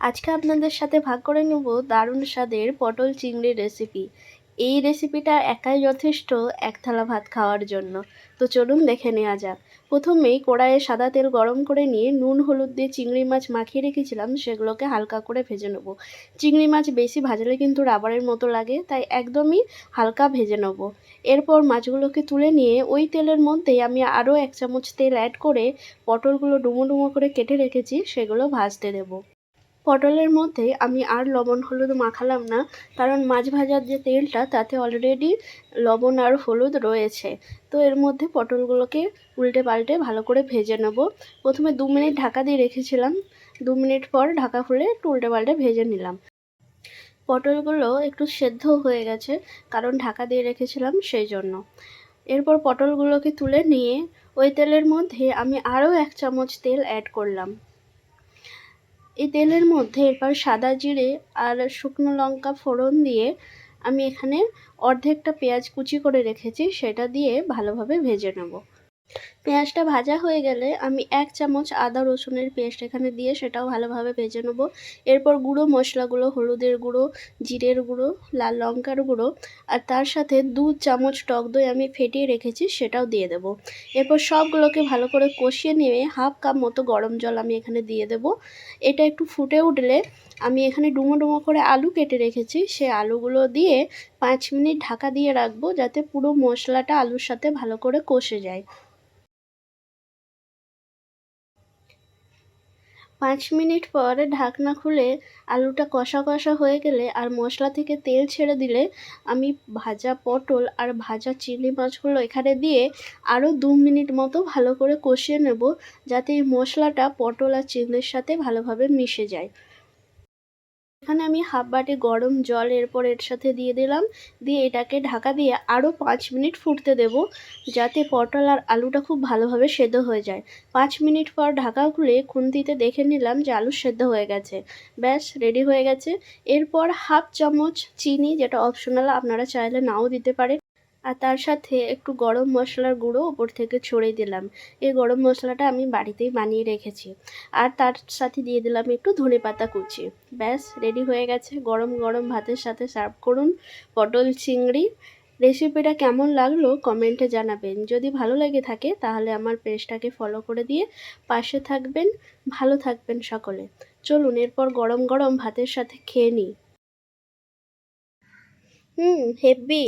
আজকে আপনাদের সাথে ভাগ করে নেব দারুণ স্বাদের পটল চিংড়ির রেসিপি। এই রেসিপিটা একাই যথেষ্ট এক থালা ভাত খাওয়ার জন্য। তো চলুন দেখে নেওয়া যাক। প্রথমেই কড়াইয়ে সাদা তেল গরম করে নিয়ে নুন হলুদ দিয়ে চিংড়ি মাছ মাখিয়ে রেখেছিলাম, সেগুলোকে হালকা করে ভেজে নেব। চিংড়ি মাছ বেশি ভাজলে কিন্তু রাবারের মতো লাগে, তাই একদমই হালকা ভেজে নেব। এরপর মাছগুলোকে তুলে নিয়ে ওই তেলের মধ্যেই আমি আরও 1 চামচ তেল অ্যাড করে পটলগুলো ডুমো ডুমো করে কেটে রেখেছি সেগুলো ভাজতে দেবো। পটলের মধ্যে আমি আর লবণ হলুদ মাখালাম না, কারণ মাছ ভাজার যে তেলটা তাতে অলরেডি লবণ আর হলুদ রয়েছে। তো এর মধ্যে পটলগুলোকে উল্টে পাল্টে ভালো করে ভেজে নেব। প্রথমে 2 মিনিট ঢাকা দিয়ে রেখেছিলাম, 2 মিনিট পর ঢাকা খুলে একটু উল্টে পাল্টে ভেজে নিলাম। পটলগুলো একটু সেদ্ধ হয়ে গেছে, কারণ ঢাকা দিয়ে রেখেছিলাম সেই জন্য। এরপর পটলগুলোকে তুলে নিয়ে ওই তেলের মধ্যে আমি আরও 1 চামচ তেল অ্যাড করলাম। এই তেলের মধ্যে এরপর সাদা জিরে আর শুকনো লঙ্কা ফোড়ন দিয়ে আমি এখানে অর্ধেকটা পেঁয়াজ কুচি করে রেখেছি, সেটা দিয়ে ভালোভাবে ভেজে নেব। পেঁয়াজটা ভাজা হয়ে গেলে আমি 1 চামচ আদা রসুনের পেস্ট এখানে দিয়ে সেটাও ভালোভাবে ভেজে নেব। এরপর গুঁড়ো মশলাগুলো হলুদের গুঁড়ো, জিরের গুঁড়ো, লাল লঙ্কার গুঁড়ো আর তার সাথে 2 চামচ টক দই আমি ফেটিয়ে রেখেছি সেটাও দিয়ে দেব। এরপর সবগুলোকে ভালো করে কষিয়ে নিয়ে 1/2 কাপ মতো গরম জল আমি এখানে দিয়ে দেব। এটা একটু ফুটে উঠলে আমি এখানে ডুমো ডুমো করে আলু কেটে রেখেছি, সেই আলুগুলো দিয়ে 5 মিনিট ঢাকা দিয়ে রাখবো, যাতে পুরো মশলাটা আলুর সাথে ভালো করে কষে যায়। 5 মিনিট পর ঢাকনা খুলে আলুটা কষা কষা হয়ে গেলে আর মশলা থেকে তেল ছেড়ে দিলে আমি ভাজা পটল আর ভাজা চিংড়ি মাছগুলো এখানে দিয়ে আরও 2 মিনিট মতো ভালো করে কষিয়ে নেব, যাতে এই মশলাটা পটল আর চিংড়ির সাথে ভালোভাবে মিশে যায়। এখানে আমি 1/2 বাটি গরম জল এরপর এর সাথে দিয়ে দিলাম, দিয়ে এটাকে ঢাকা দিয়ে আরও 5 মিনিট ফুটতে দেব, যাতে পটল আর আলুটা খুব ভালোভাবে সেদ্ধ হয়ে যায়। 5 মিনিট পর ঢাকা খুলে খুন্তিতে দেখে নিলাম যে আলু সেদ্ধ হয়ে গেছে। ব্যাস রেডি হয়ে গেছে। এরপর 1/2 চামচ চিনি, যেটা অপশনাল, আপনারা চাইলে নাও দিতে পারেন। আর তার সাথে একটু গরম মশলার গুঁড়ো ওপর থেকে ছড়িয়ে দিলাম। এই গরম মশলাটা আমি বাড়িতেই বানিয়ে রেখেছি। আর তার সাথে দিয়ে দিলাম একটু ধনেপাতা কুচি। ব্যাস রেডি হয়ে গেছে। গরম গরম ভাতের সাথে সার্ভ করুন পটল চিংড়ি। রেসিপিটা কেমন লাগলো কমেন্টে জানাবেন। যদি ভালো লেগে থাকে তাহলে আমার পেজটাকে ফলো করে দিয়ে পাশে থাকবেন। ভালো থাকবেন সকলে। চলুন এরপর গরম গরম ভাতের সাথে খেয়ে নিই। হেব্বি।